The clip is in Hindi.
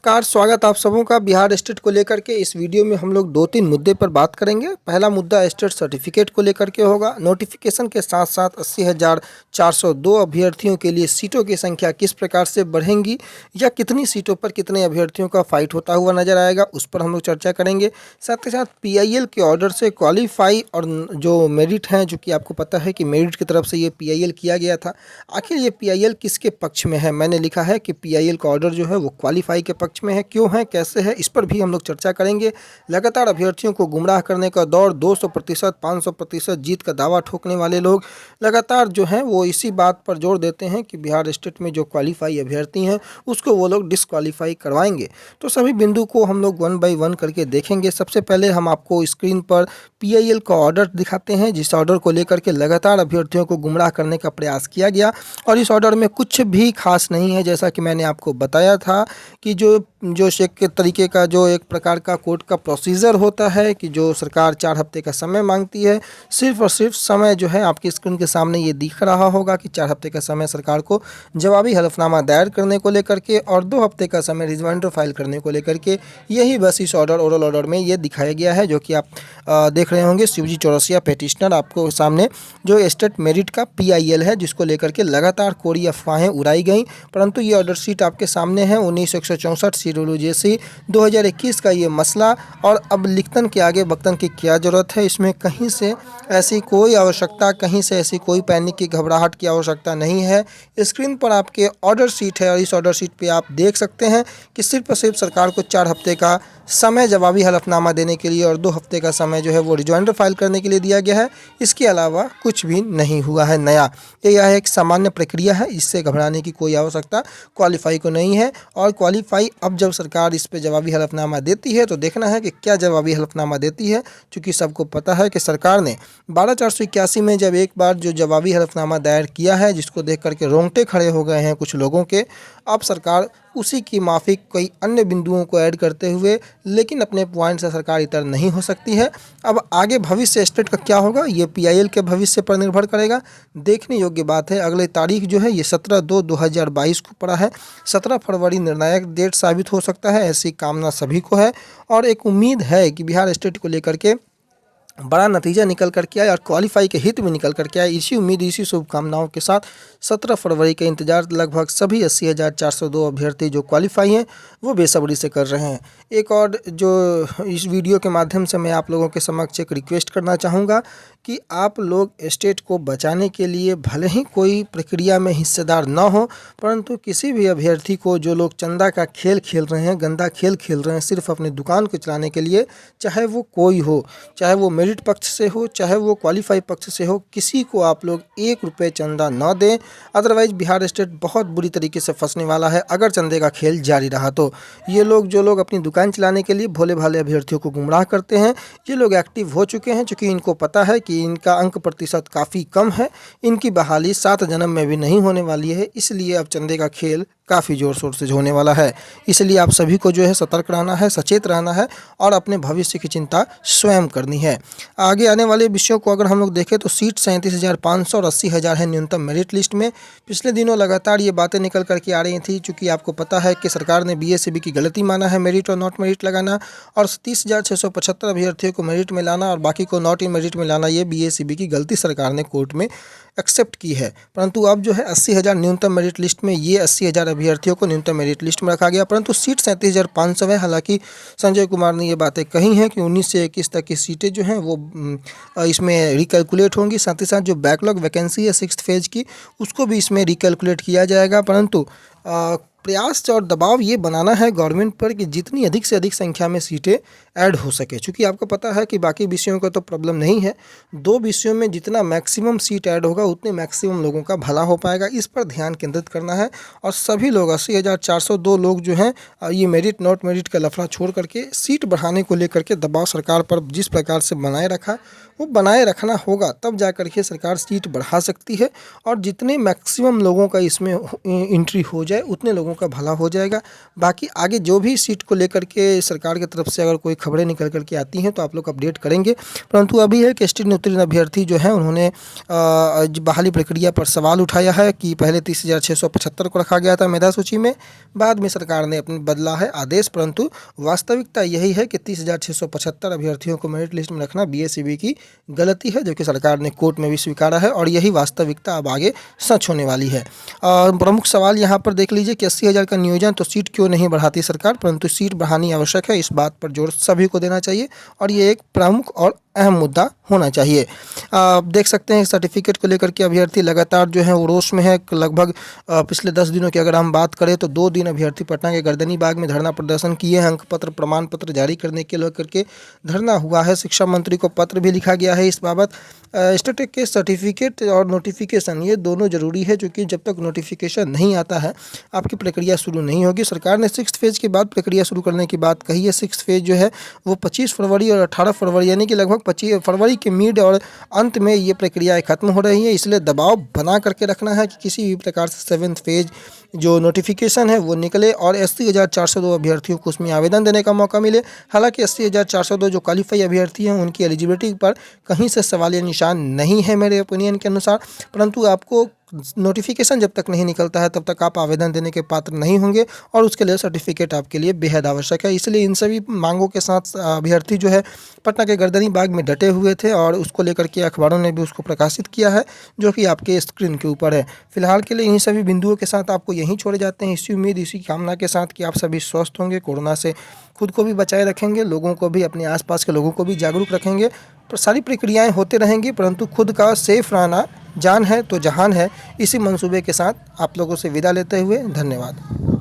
नमस्कार, स्वागत आप सबों का बिहार स्टेट को लेकर के। इस वीडियो में हम लोग 2-3 मुद्दे पर बात करेंगे। पहला मुद्दा स्टेट सर्टिफिकेट को लेकर के होगा। नोटिफिकेशन के साथ साथ 80,402 अभ्यर्थियों के लिए सीटों की संख्या किस प्रकार से बढ़ेंगी या कितनी सीटों पर कितने अभ्यर्थियों का फाइट होता हुआ नजर आएगा, उस पर हम लोग चर्चा करेंगे। साथ ही साथ PIL के ऑर्डर से क्वालिफाई और जो मेरिट हैं, जो कि आपको पता है कि मेरिट की तरफ से ये PIL किया गया था, आखिर ये PIL किसके पक्ष में है। मैंने लिखा है कि PIL का ऑर्डर जो है वो क्वालिफाई के पक्ष में है। क्यों है, कैसे है, इस पर भी हम लोग चर्चा करेंगे। लगातार अभ्यर्थियों को गुमराह करने का दौर, 200%, 500% जीत का दावा ठोकने वाले लोग लगातार जो हैं वो इसी बात पर जोर देते हैं कि बिहार स्टेट में जो क्वालिफाई अभ्यर्थी हैं उसको वो लोग डिसक्वालीफाई करवाएंगे। तो सभी बिंदु को हम लोग 1 बाय 1 करके देखेंगे। सबसे पहले हम आपको स्क्रीन पर PIL का ऑर्डर दिखाते हैं, जिस ऑर्डर को लेकर के लगातार अभ्यर्थियों को गुमराह करने का प्रयास किया गया। और इस ऑर्डर में कुछ भी खास नहीं है, जैसा कि मैंने आपको बताया था कि जो एक तरीके का जो एक प्रकार का कोर्ट का प्रोसीजर होता है कि जो सरकार 4 हफ्ते का समय मांगती है, सिर्फ और सिर्फ समय जो है आपकी स्क्रीन के सामने ये दिख रहा होगा कि 4 हफ्ते का समय सरकार को जवाबी हलफनामा दायर करने को लेकर के और 2 हफ्ते का समय रिजमाइंडर फाइल करने को लेकर के। यही बस इस ओरल ऑर्डर में ये दिखाया गया है, जो कि आप देख रहे होंगे। शिवजी चौरसिया पेटिशनर आपको सामने जो स्टेट मेरिट का PIL है, जिसको लेकर के लगातार कोरी अफवाहें उड़ाई गई, परंतु ये ऑर्डर शीट आपके सामने है। 19/164 सीडब्ल्यू जेसी 2021 का ये मसला। और अब लिखतन के आगे बख्तन की क्या ज़रूरत है, इसमें कहीं से ऐसी कोई आवश्यकता, कहीं से ऐसी कोई पैनिक की घबराहट की आवश्यकता नहीं है। स्क्रीन पर आपके ऑर्डर शीट है और इस ऑर्डर शीट पे आप देख सकते हैं कि सिर्फ और सिर्फ सरकार को 4 हफ्ते का समय जवाबी हलफनामा देने के लिए और 2 हफ्ते का समय जो है वो रिजॉइंडर फाइल करने के लिए दिया गया है। इसके अलावा कुछ भी नहीं हुआ है नया। यह एक सामान्य प्रक्रिया है, इससे घबराने की कोई आवश्यकता क्वालिफाई को नहीं है। और क्वालिफाई अब जब सरकार इस पे जवाबी हलफनामा देती है तो देखना है कि क्या जवाबी हलफनामा देती है, क्योंकि सबको पता है कि सरकार ने 12/481 में जब एक बार जो जवाबी हलफनामा दायर किया है, जिसको देख करके रोंगटे खड़े हो गए हैं कुछ लोगों के, अब सरकार उसी की माफिक कई अन्य बिंदुओं को ऐड करते हुए, लेकिन अपने पॉइंट से सरकार इतर नहीं हो सकती है। अब आगे भविष्य स्टेट का क्या होगा, ये PIL के भविष्य पर निर्भर करेगा। देखने योग्य बात है। अगले तारीख जो है ये 17/2/2022 को पड़ा है। 17 फरवरी निर्णायक डेट साबित हो सकता है, ऐसी कामना सभी को है। और एक उम्मीद है कि बिहार स्टेट को लेकर के बड़ा नतीजा निकल करके आए और क्वालिफाई के हित में निकल करके आए। इसी उम्मीद, इसी शुभकामनाओं के साथ 17 फरवरी का इंतजार लगभग सभी 80,402 अभ्यर्थी जो क्वालिफाई हैं वो बेसब्री से कर रहे हैं। एक और जो इस वीडियो के माध्यम से मैं आप लोगों के समक्ष एक रिक्वेस्ट करना चाहूँगा कि आप लोग स्टेट को बचाने के लिए भले ही कोई प्रक्रिया में हिस्सेदार न हो, परंतु किसी भी अभ्यर्थी को, जो लोग चंदा का खेल खेल रहे हैं, गंदा खेल खेल रहे हैं सिर्फ अपनी दुकान को चलाने के लिए, चाहे वो कोई हो, चाहे वो मेरिट पक्ष से हो, चाहे वो क्वालिफाई पक्ष से हो, किसी को आप लोग 1 रुपये चंदा न दें। अदरवाइज बिहार स्टेट बहुत बुरी तरीके से फंसने वाला है अगर चंदे का खेल जारी रहा तो। ये लोग, जो लोग अपनी दुकान चलाने के लिए भोले भाले अभ्यर्थियों को गुमराह करते हैं, ये लोग एक्टिव हो चुके हैं, चूँकि इनको पता है कि इनका अंक प्रतिशत काफ़ी कम है, इनकी बहाली 7 जन्म में भी नहीं होने वाली है। इसलिए अब चंदे का खेल काफ़ी ज़ोर शोर से होने वाला है। इसलिए आप सभी को जो है सतर्क रहना है, सचेत रहना है और अपने भविष्य की चिंता स्वयं करनी है। आगे आने वाले विषयों को अगर हम लोग देखें तो सीट 37,500 और 80,000 है न्यूनतम मेरिट लिस्ट में। पिछले दिनों लगातार ये बातें निकल करके आ रही थी, चूँकि आपको पता है कि सरकार ने BACB की गलती माना है मेरिट और नॉट मेरिट लगाना, और 30,675 अभ्यर्थियों को मेरिट में लाना और बाकी को नॉट इन मेरिट में लाना, ये BACB की गलती सरकार ने कोर्ट में एक्सेप्ट की है। परंतु अब जो है 80,000 न्यूनतम मेरिट लिस्ट में, ये 80,000 अभ्यर्थियों को न्यूनतम मेरिट लिस्ट में रखा गया, परंतु सीट 37,500 है। हालांकि संजय कुमार ने ये बातें कही हैं कि 19 से 21 तक की सीटें जो हैं वो इसमें रिकैलकुलेट होंगी। साथ ही साथ जो बैकलॉग वैकेंसी है 6th फेज की, उसको भी इसमें रिकैलकुलेट किया जाएगा। परंतु प्रयास और दबाव ये बनाना है गवर्नमेंट पर कि जितनी अधिक से अधिक संख्या में सीटें ऐड हो सके, क्योंकि आपको पता है कि बाकी विषयों का तो प्रॉब्लम नहीं है, 2 विषयों में जितना मैक्सिमम सीट ऐड होगा उतने मैक्सिमम लोगों का भला हो पाएगा। इस पर ध्यान केंद्रित करना है। और सभी लोग 80,402 लोग जो हैं, ये मेरिट नॉट मेरिट का लफड़ा छोड़ करके सीट बढ़ाने को लेकर के दबाव सरकार पर जिस प्रकार से बनाए रखा, वो बनाए रखना होगा, तब जा कर के सरकार सीट बढ़ा सकती है। और जितने मैक्सिमम लोगों का इसमें एंट्री हो जाए, उतने लोगों लोगों का भला हो जाएगा। बाकी आगे जो भी सीट को लेकर के सरकार की तरफ से अगर कोई खबरें निकल कर के आती हैं तो आप लोग अपडेट करेंगे। परंतु अभी है कि एसटी उत्तीर्ण अभ्यर्थी जो हैं उन्होंने बहाली प्रक्रिया पर सवाल उठाया है कि पहले 30,675 को रखा गया था मेधा सूची में, बाद में सरकार ने अपने बदला है आदेश, परंतु वास्तविकता यही है कि 30,675 अभ्यर्थियों को मेरिट लिस्ट में रखना बीएसईबी की गलती है, जो कि सरकार ने कोर्ट में भी स्वीकारा है और यही वास्तविकता अब आगे सच होने वाली है। प्रमुख सवाल यहाँ पर देख लीजिए कि 80,000 का नियोजन तो सीट क्यों नहीं बढ़ाती सरकार, परंतु सीट बढ़ानी आवश्यक है, इस बात पर जोर सभी को देना चाहिए और ये एक प्रमुख और अहम मुद्दा होना चाहिए। आप देख सकते हैं सर्टिफिकेट को लेकर के अभ्यर्थी लगातार जो है वो रोष में है। लगभग पिछले 10 दिनों की अगर हम बात करें तो 2 दिन अभ्यर्थी पटना के गर्दनी बाग में धरना प्रदर्शन किए हैं। अंक पत्र प्रमाण पत्र जारी करने के लेकर के धरना हुआ है। शिक्षा मंत्री को पत्र भी लिखा गया है इस बाबत। स्टेट के सर्टिफिकेट और नोटिफिकेशन ये दोनों जरूरी है, क्योंकि जब तक नोटिफिकेशन नहीं आता है आपकी प्रक्रिया शुरू नहीं होगी। सरकार ने 6th फेज़ के बाद प्रक्रिया शुरू करने की बात कही है। 6th फेज़ जो है वो 25 फरवरी और 18 फरवरी यानी कि लगभग 25 फरवरी के मिड और अंत में ये प्रक्रियाएं खत्म हो रही हैं। इसलिए दबाव बना करके रखना है कि किसी भी प्रकार से 7th फेज़ जो नोटिफिकेशन है वो निकले और 80,402 अभ्यर्थियों को उसमें आवेदन देने का मौका मिले। हालांकि 80,402 जो क्वालिफाई अभ्यर्थी हैं उनकी एलिजिबिलिटी पर कहीं से सवालिया निशान नहीं है मेरे ओपिनियन के अनुसार, परंतु आपको नोटिफिकेशन जब तक नहीं निकलता है तब तक आप आवेदन देने के पात्र नहीं होंगे और उसके लिए सर्टिफिकेट आपके लिए बेहद आवश्यक है। इसलिए इन सभी मांगों के साथ अभ्यर्थी जो है पटना के गर्दनी बाग में डटे हुए थे और उसको लेकर के अखबारों ने भी उसको प्रकाशित किया है, जो कि आपके स्क्रीन के ऊपर है। फिलहाल के लिए इन सभी बिंदुओं के साथ आपको यहीं छोड़े जाते हैं, इसी उम्मीद इसी कामना के साथ कि आप सभी स्वस्थ होंगे, कोरोना से खुद को भी बचाए रखेंगे, लोगों को भी अपने आसपास के लोगों को भी जागरूक रखेंगे। तो सारी प्रक्रियाएं होते रहेंगी, परंतु खुद का सेफ रहना जान है तो जहान है। इसी मंसूबे के साथ आप लोगों से विदा लेते हुए धन्यवाद।